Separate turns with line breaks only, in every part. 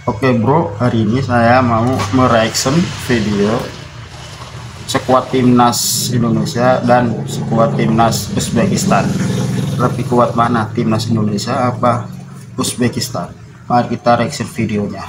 Oke bro, hari ini saya mau mereaction video skuad timnas Indonesia dan skuad timnas Uzbekistan. Lebih kuat mana, timnas Indonesia apa Uzbekistan? Mari kita reaction videonya.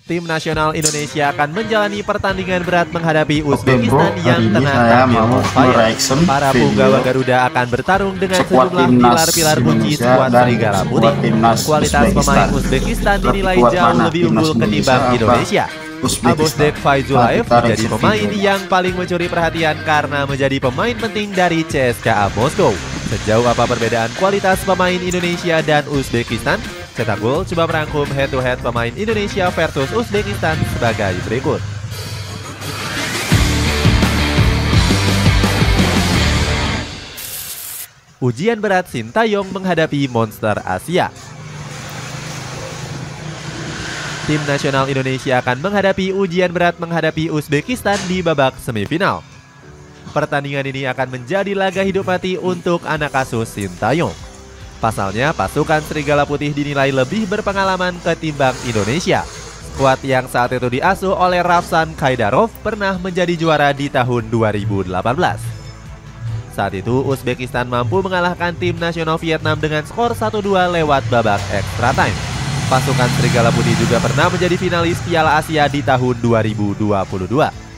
Tim nasional Indonesia akan menjalani pertandingan berat menghadapi
Oke bro,
Uzbekistan yang
hari ini
tengah
saya
tampil
mau
on fire.
mereaction
Para
video
punggawa Garuda akan bertarung dengan
skuad
sejumlah
timnas
pilar-pilar kunci
Indonesia
skuad
dan
Serigala
skuad
Putih.
timnas
Kualitas pemain Uzbekistan
Lebih
dinilai
kuat
jauh
mana,
lebih
timnas
unggul ketimbang
apa
Indonesia.
Uzbekistan?
Abosdek
Mari
Faizulaev
kita
menjadi
reaction
pemain
videonya.
yang paling mencuri perhatian karena menjadi pemain penting dari CSKA Moskow. Sejauh apa perbedaan kualitas pemain Indonesia dan Uzbekistan? Cetak Gol coba merangkum head-to-head pemain Indonesia versus Uzbekistan sebagai berikut. Ujian berat Sintayong menghadapi monster Asia. Tim nasional Indonesia akan menghadapi ujian berat menghadapi Uzbekistan di babak semifinal. Pertandingan ini akan menjadi laga hidup mati untuk anak asuh Sintayong. Pasalnya, pasukan Serigala Putih dinilai lebih berpengalaman ketimbang Indonesia. Skuad yang saat itu diasuh oleh Rafsan Kaidarov pernah menjadi juara di tahun 2018. Saat itu, Uzbekistan mampu mengalahkan tim nasional Vietnam dengan skor 1-2 lewat babak extra time. Pasukan Serigala Putih juga pernah menjadi finalis Piala Asia di tahun 2022.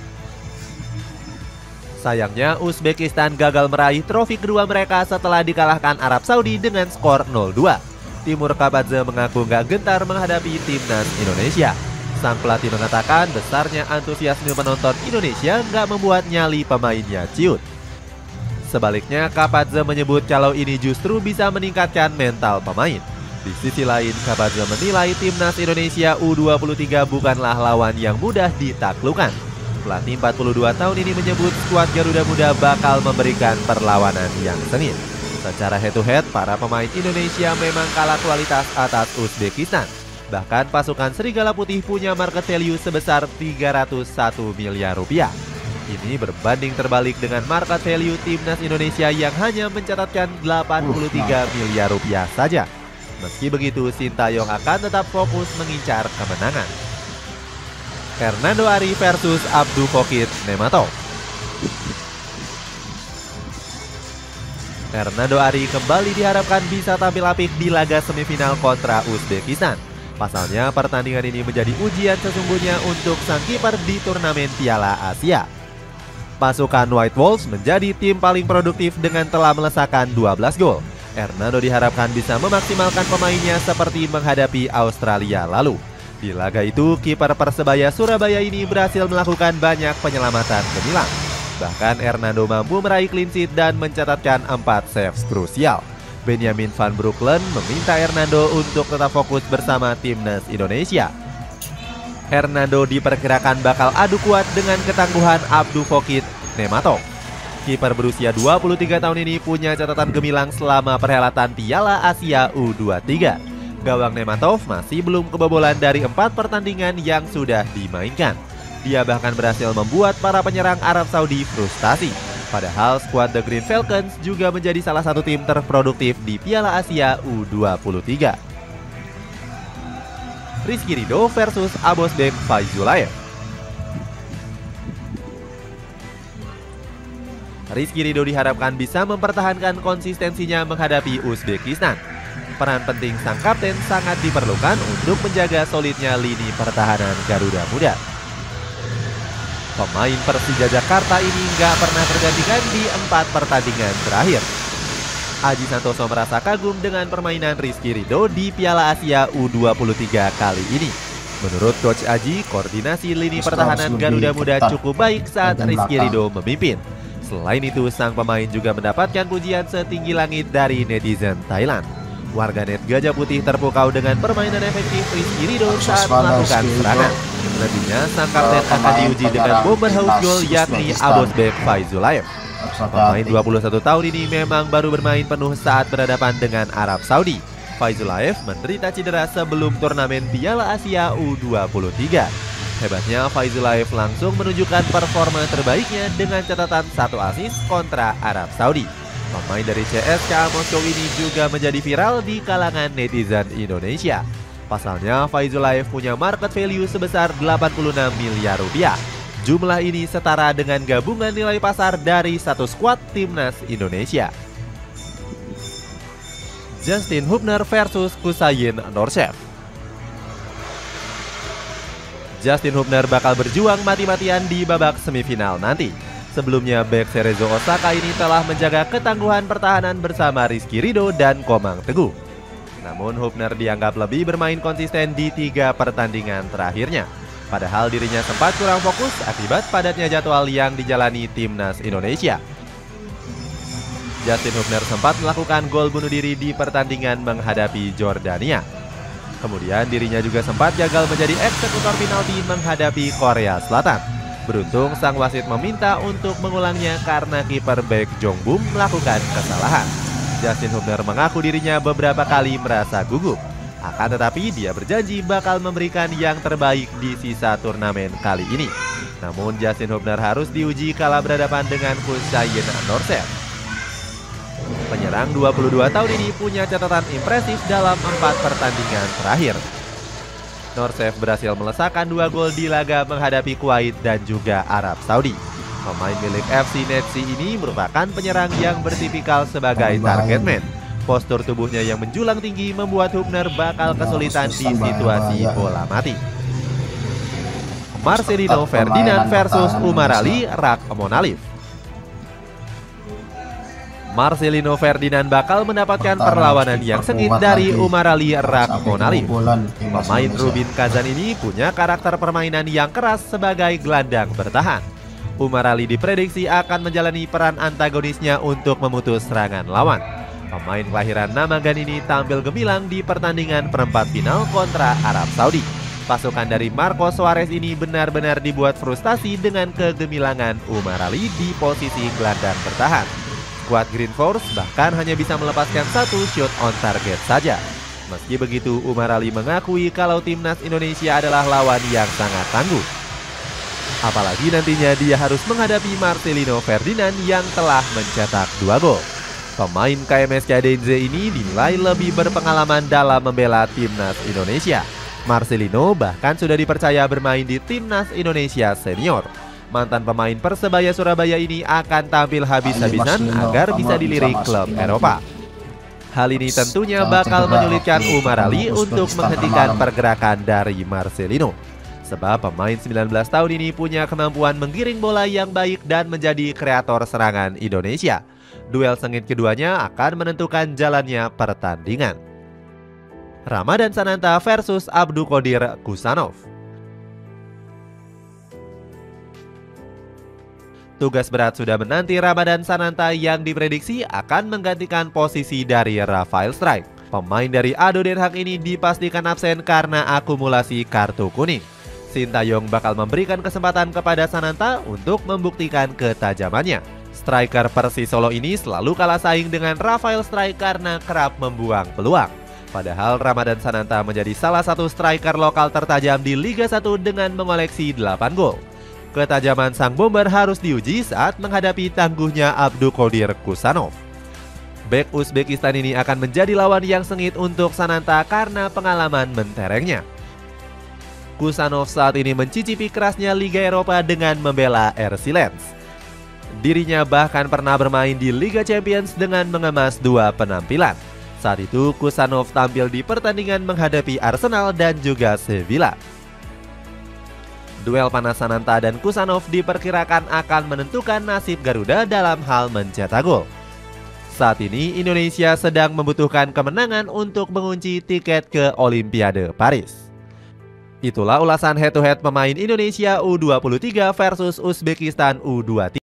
Sayangnya, Uzbekistan gagal meraih trofi kedua mereka setelah dikalahkan Arab Saudi dengan skor 0-2. Timur Kapadze mengaku gak gentar menghadapi timnas Indonesia. Sang pelatih mengatakan besarnya antusiasme penonton Indonesia gak membuat nyali pemainnya ciut. Sebaliknya, Kapadze menyebut kalau ini justru bisa meningkatkan mental pemain. Di sisi lain, Kapadze menilai timnas Indonesia U23 bukanlah lawan yang mudah ditaklukkan. Pelatih 42 tahun ini menyebut skuad Garuda Muda bakal memberikan perlawanan yang sengit. Secara head-to-head, para pemain Indonesia memang kalah kualitas atas Uzbekistan. Bahkan pasukan Serigala Putih punya market value sebesar 301 miliar rupiah. Ini berbanding terbalik dengan market value timnas Indonesia yang hanya mencatatkan 83 miliar rupiah saja. Meski begitu, Sintayong akan tetap fokus mengincar kemenangan. Hernando Ari versus Abdufokit Nematov. Hernando Ari kembali diharapkan bisa tampil apik di laga semifinal kontra Uzbekistan. Pasalnya, pertandingan ini menjadi ujian sesungguhnya untuk sang kiper di turnamen Piala Asia. Pasukan White Wolves menjadi tim paling produktif dengan telah melesakkan 12 gol. Hernando diharapkan bisa memaksimalkan pemainnya seperti menghadapi Australia lalu. Di laga itu, kiper Persebaya Surabaya ini berhasil melakukan banyak penyelamatan gemilang. Bahkan Hernando mampu meraih clean sheet dan mencatatkan 4 saves krusial. Benjamin Van Breukelen meminta Hernando untuk tetap fokus bersama timnas Indonesia. Hernando diperkirakan bakal adu kuat dengan ketangguhan Abdufokit Nematov. Kiper berusia 23 tahun ini punya catatan gemilang selama perhelatan Piala Asia U23. Gawang Nematov masih belum kebobolan dari 4 pertandingan yang sudah dimainkan. Dia bahkan berhasil membuat para penyerang Arab Saudi frustasi. Padahal skuad The Green Falcons juga menjadi salah satu tim terproduktif di Piala Asia U23. Rizky Ridho versus Abosdek Faizulaev. Rizky Ridho diharapkan bisa mempertahankan konsistensinya menghadapi Uzbekistan. Peran penting sang kapten sangat diperlukan untuk menjaga solidnya lini pertahanan Garuda Muda. Pemain Persija Jakarta ini nggak pernah tergantikan di 4 pertandingan terakhir. Aji Santoso merasa kagum dengan permainan Rizky Ridho di Piala Asia U23 kali ini. Menurut Coach Aji, koordinasi lini pertahanan Garuda Muda cukup baik saat Rizky Ridho memimpin. Selain itu, sang pemain juga mendapatkan pujian setinggi langit dari netizen Thailand. Warganet Gajah Putih terpukau dengan permainan efektif Rizky Ridho saat melakukan serangan. Nantinya sang kapten akan diuji dengan bomber house goal yakni Abosdek Faizulaev. Pemain 21 tahun ini memang baru bermain penuh saat berhadapan dengan Arab Saudi. Faizulaev menderita cedera sebelum turnamen Piala Asia U23. Hebatnya, Faizulaev langsung menunjukkan performa terbaiknya dengan catatan 1 assist kontra Arab Saudi. Pemain dari CSKA Moskow ini juga menjadi viral di kalangan netizen Indonesia. Pasalnya, Faizullaev punya market value sebesar 86 miliar rupiah. Jumlah ini setara dengan gabungan nilai pasar dari satu skuad timnas Indonesia. Justin Hubner versus Kusayin Norsev. Justin Hubner bakal berjuang mati-matian di babak semifinal nanti. Sebelumnya, bek Cerezo Osaka ini telah menjaga ketangguhan pertahanan bersama Rizky Ridho dan Komang Teguh. Namun Hubner dianggap lebih bermain konsisten di 3 pertandingan terakhirnya. Padahal dirinya sempat kurang fokus akibat padatnya jadwal yang dijalani timnas Indonesia. Justin Hubner sempat melakukan gol bunuh diri di pertandingan menghadapi Jordania. Kemudian dirinya juga sempat gagal menjadi eksekutor penalti menghadapi Korea Selatan. Beruntung sang wasit meminta untuk mengulangnya karena kiper bek Jong Bum melakukan kesalahan. Justin Hubner mengaku dirinya beberapa kali merasa gugup. Akan tetapi dia berjanji bakal memberikan yang terbaik di sisa turnamen kali ini. Namun Justin Hubner harus diuji kala berhadapan dengan Kusayin Norsev. Penyerang 22 tahun ini punya catatan impresif dalam 4 pertandingan terakhir. Norsev berhasil melesakkan 2 gol di laga menghadapi Kuwait dan juga Arab Saudi. Pemain milik FC Netsi ini merupakan penyerang yang bertipikal sebagai target man. Postur tubuhnya yang menjulang tinggi membuat Hubner bakal kesulitan di situasi bola mati. Marcelino Ferdinand versus Umar Ali Rakhmonaliev. Marcelino Ferdinand bakal mendapatkan perlawanan yang sengit dari Umar Ali Rakhmonaliev. Pemain Rubin Kazan ini punya karakter permainan yang keras sebagai gelandang bertahan. Umar Ali diprediksi akan menjalani peran antagonisnya untuk memutus serangan lawan. Pemain kelahiran Namagan ini tampil gemilang di pertandingan perempat final kontra Arab Saudi. Pasukan dari Marco Suarez ini benar-benar dibuat frustasi dengan kegemilangan Umar Ali di posisi gelandang bertahan. Skuad Green Force bahkan hanya bisa melepaskan 1 shot on target saja. Meski begitu, Umar Ali mengakui kalau timnas Indonesia adalah lawan yang sangat tangguh. Apalagi nantinya dia harus menghadapi Marcelino Ferdinand yang telah mencetak 2 gol. Pemain KMS Cadenze ini dinilai lebih berpengalaman dalam membela timnas Indonesia. Marcelino bahkan sudah dipercaya bermain di timnas Indonesia senior. Mantan pemain Persebaya Surabaya ini akan tampil habis-habisan agar bisa dilirik klub Eropa. Hal ini tentunya bakal menyulitkan Umar Ali untuk menghentikan pergerakan dari Marcelino. Sebab pemain 19 tahun ini punya kemampuan menggiring bola yang baik dan menjadi kreator serangan Indonesia. Duel sengit keduanya akan menentukan jalannya pertandingan. Ramadan Sananta versus Abdulqodir Kusanov. Tugas berat sudah menanti Ramadan Sananta yang diprediksi akan menggantikan posisi dari Rafael Strijk. Pemain dari ADO Den Haag ini dipastikan absen karena akumulasi kartu kuning. Sintayong bakal memberikan kesempatan kepada Sananta untuk membuktikan ketajamannya. Striker Persis Solo ini selalu kalah saing dengan Rafael Strijk karena kerap membuang peluang. Padahal Ramadan Sananta menjadi salah satu striker lokal tertajam di Liga 1 dengan mengoleksi 8 gol. Ketajaman sang bomber harus diuji saat menghadapi tangguhnya Abdulqodir Kusanov. Bek Uzbekistan ini akan menjadi lawan yang sengit untuk Sananta karena pengalaman menterengnya. Kusanov saat ini mencicipi kerasnya Liga Eropa dengan membela RC Lens. Dirinya bahkan pernah bermain di Liga Champions dengan mengemas 2 penampilan. Saat itu Kusanov tampil di pertandingan menghadapi Arsenal dan juga Sevilla. Duel panas Sananta dan Kusanov diperkirakan akan menentukan nasib Garuda dalam hal mencetak gol. Saat ini Indonesia sedang membutuhkan kemenangan untuk mengunci tiket ke Olimpiade Paris. Itulah ulasan head-to-head pemain Indonesia U23 versus Uzbekistan U23.